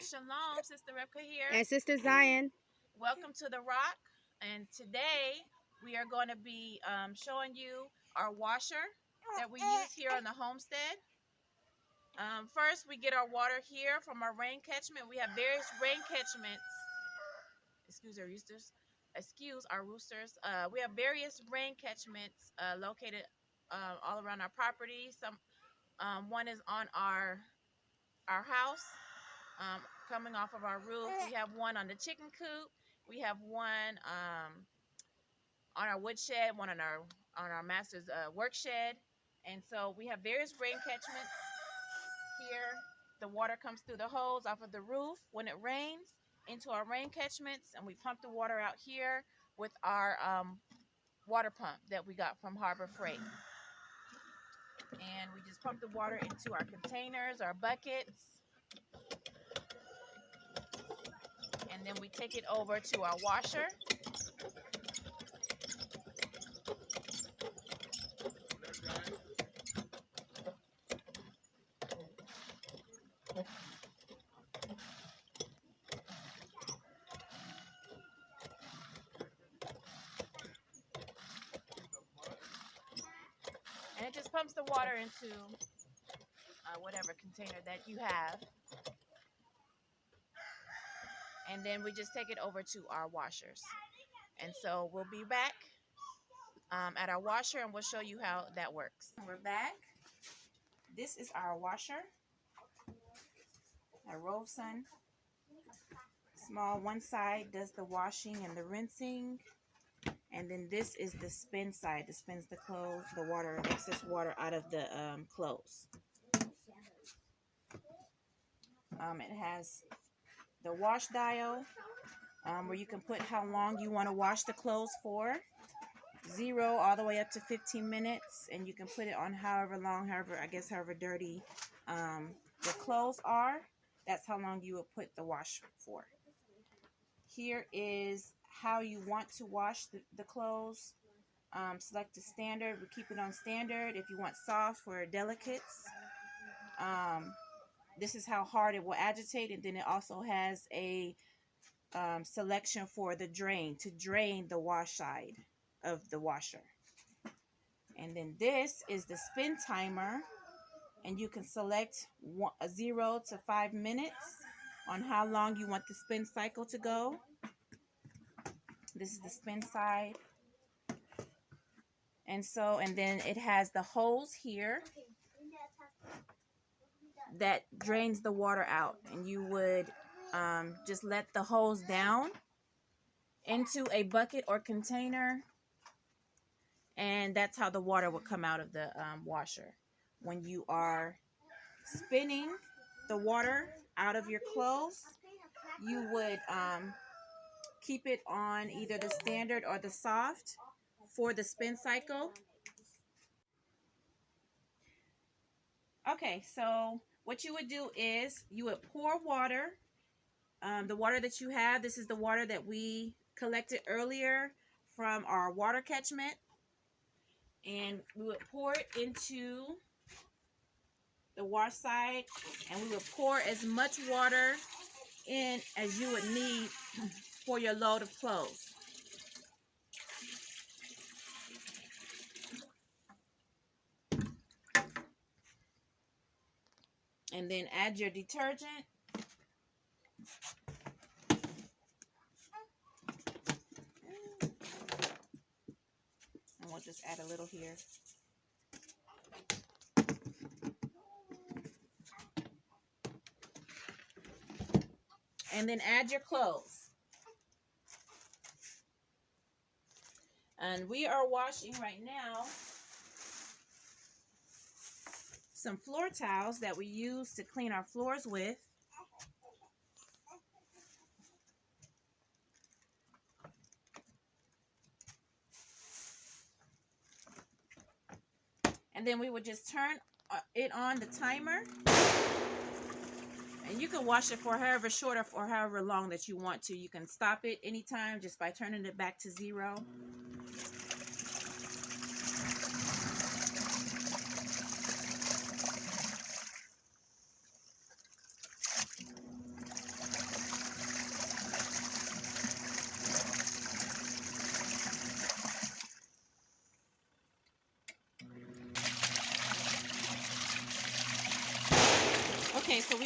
Shalom, Sister Rebecca here. And Sister Zion. Welcome to The Rock. And today we are going to be showing you our washer that we use here on the homestead. First, we get our water here from our rain catchment. We have various rain catchments. Excuse our roosters. We have various rain catchments located all around our property. One is on our house. Coming off of our roof. We have one on the chicken coop. We have one on our woodshed, one on our master's work shed. And so we have various rain catchments here. The water comes through the hose off of the roof when it rains into our rain catchments, and we pump the water out here with our water pump that we got from Harbor Freight. And we just pump the water into our containers, our buckets. And then we take it over to our washer. And it just pumps the water into whatever container that you have. And then we just take it over to our washers. And so we'll be back at our washer, and we'll show you how that works. We're back. This is our washer. A Rove Sun. Small, one side does the washing and the rinsing. And then this is the spin side. That spins the clothes, the water, excess water out of the clothes. It has the wash dial, where you can put how long you want to wash the clothes for. 0 all the way up to 15 minutes, and you can put it on however long, however dirty the clothes are. That's how long you would put the wash for. Here is how you want to wash the clothes. Select the standard. We keep it on standard. If you want soft or delicates, this is how hard it will agitate. And then it also has a selection for the drain, to drain the wash side of the washer. And then this is the spin timer, and you can select 0 to 5 minutes on how long you want the spin cycle to go. This is the spin side. And then it has the hose here that drains the water out, and you would just let the hose down into a bucket or container, and that's how the water would come out of the washer. When you are spinning the water out of your clothes, you would keep it on either the standard or the soft for the spin cycle. Okay, so what you would do is you would pour water, the water that you have. This is the water that we collected earlier from our water catchment. And we would pour it into the wash side, and we would pour as much water in as you would need for your load of clothes. And then add your detergent. And we'll just add a little here. And then add your clothes. And we are washing right now some floor towels that we use to clean our floors with. And then we would just turn it on the timer. And you can wash it for however short or however long that you want to. You can stop it anytime just by turning it back to 0.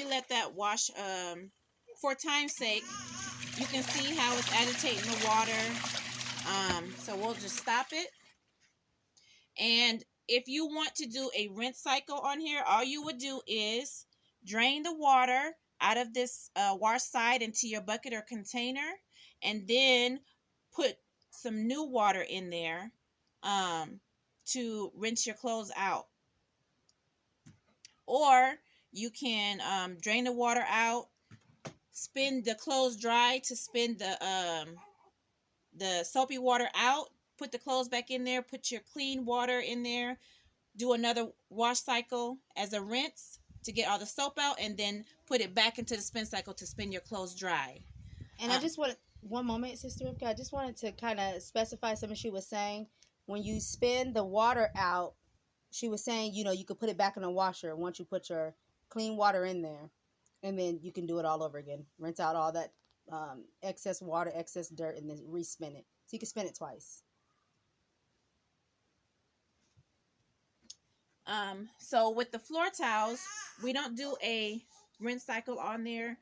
we let that wash for time's sake. You can see how it's agitating the water. So we'll just stop it. And if you want to do a rinse cycle on here, all you would do is drain the water out of this wash side into your bucket or container, and then put some new water in there to rinse your clothes out. Or you can drain the water out, spin the clothes dry to spin the soapy water out, put the clothes back in there, put your clean water in there, do another wash cycle as a rinse to get all the soap out, and then put it back into the spin cycle to spin your clothes dry. And I just wanted, one moment, Sister Rivka, I just wanted to kind of specify something she was saying. When you spin the water out, she was saying, you know, you could put it back in the washer once you put your clean water in there, and then you can do it all over again. Rinse out all that excess water, excess dirt, and then respin it. So you can spin it twice. So with the floor towels, we don't do a rinse cycle on there.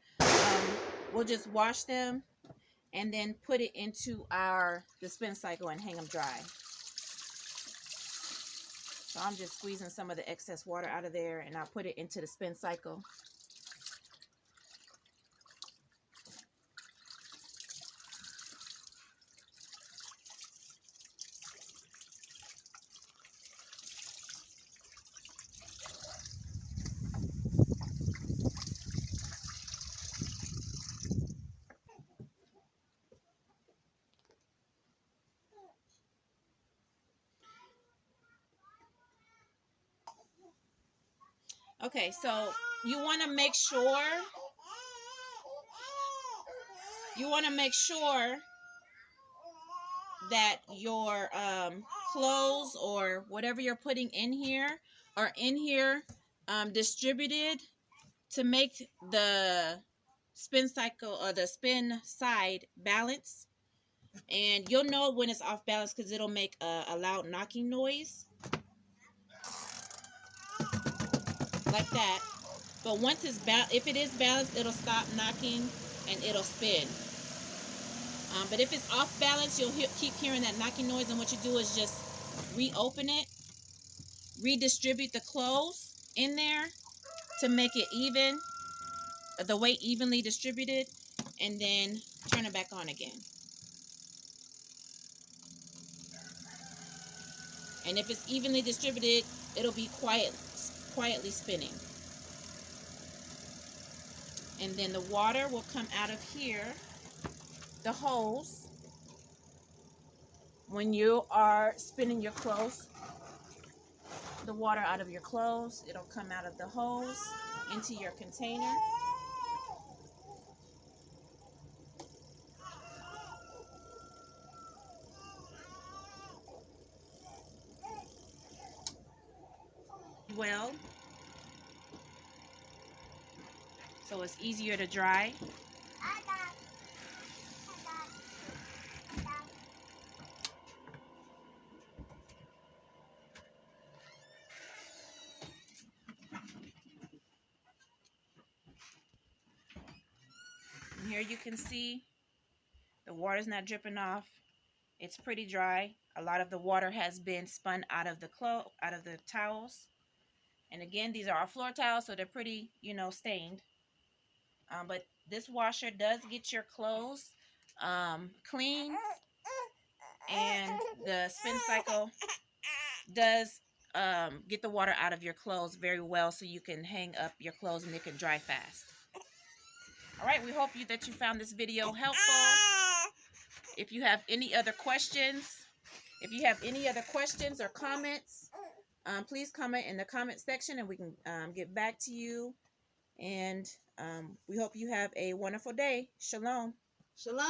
We'll just wash them and then put it into the spin cycle and hang them dry. So I'm just squeezing some of the excess water out of there, and I'll put it into the spin cycle. Okay, so you want to make sure that your clothes or whatever you're putting in here are in here distributed to make the spin cycle or the spin side balance. And you'll know when it's off balance because it'll make a loud knocking noise like that. But once it's if it is balanced, it'll stop knocking and it'll spin. But if it's off balance, you'll keep hearing that knocking noise, and what you do is just reopen it, redistribute the clothes in there to make it even, the weight evenly distributed, and then turn it back on again. And if it's evenly distributed, it'll be quietly spinning. And then the water will come out of here, the hose, when you are spinning your clothes. The water out of your clothes, it'll come out of the hose into your container. Well, so it's easier to dry. And here you can see the water's not dripping off. It's pretty dry. A lot of the water has been spun out of the towels. And again, these are our floor towels, so they're pretty, stained. But this washer does get your clothes clean, and the spin cycle does get the water out of your clothes very well, so you can hang up your clothes and they can dry fast. All right, we hope that you found this video helpful. If you have any other questions, or comments, please comment in the comment section and we can get back to you. And we hope you have a wonderful day. Shalom. Shalom.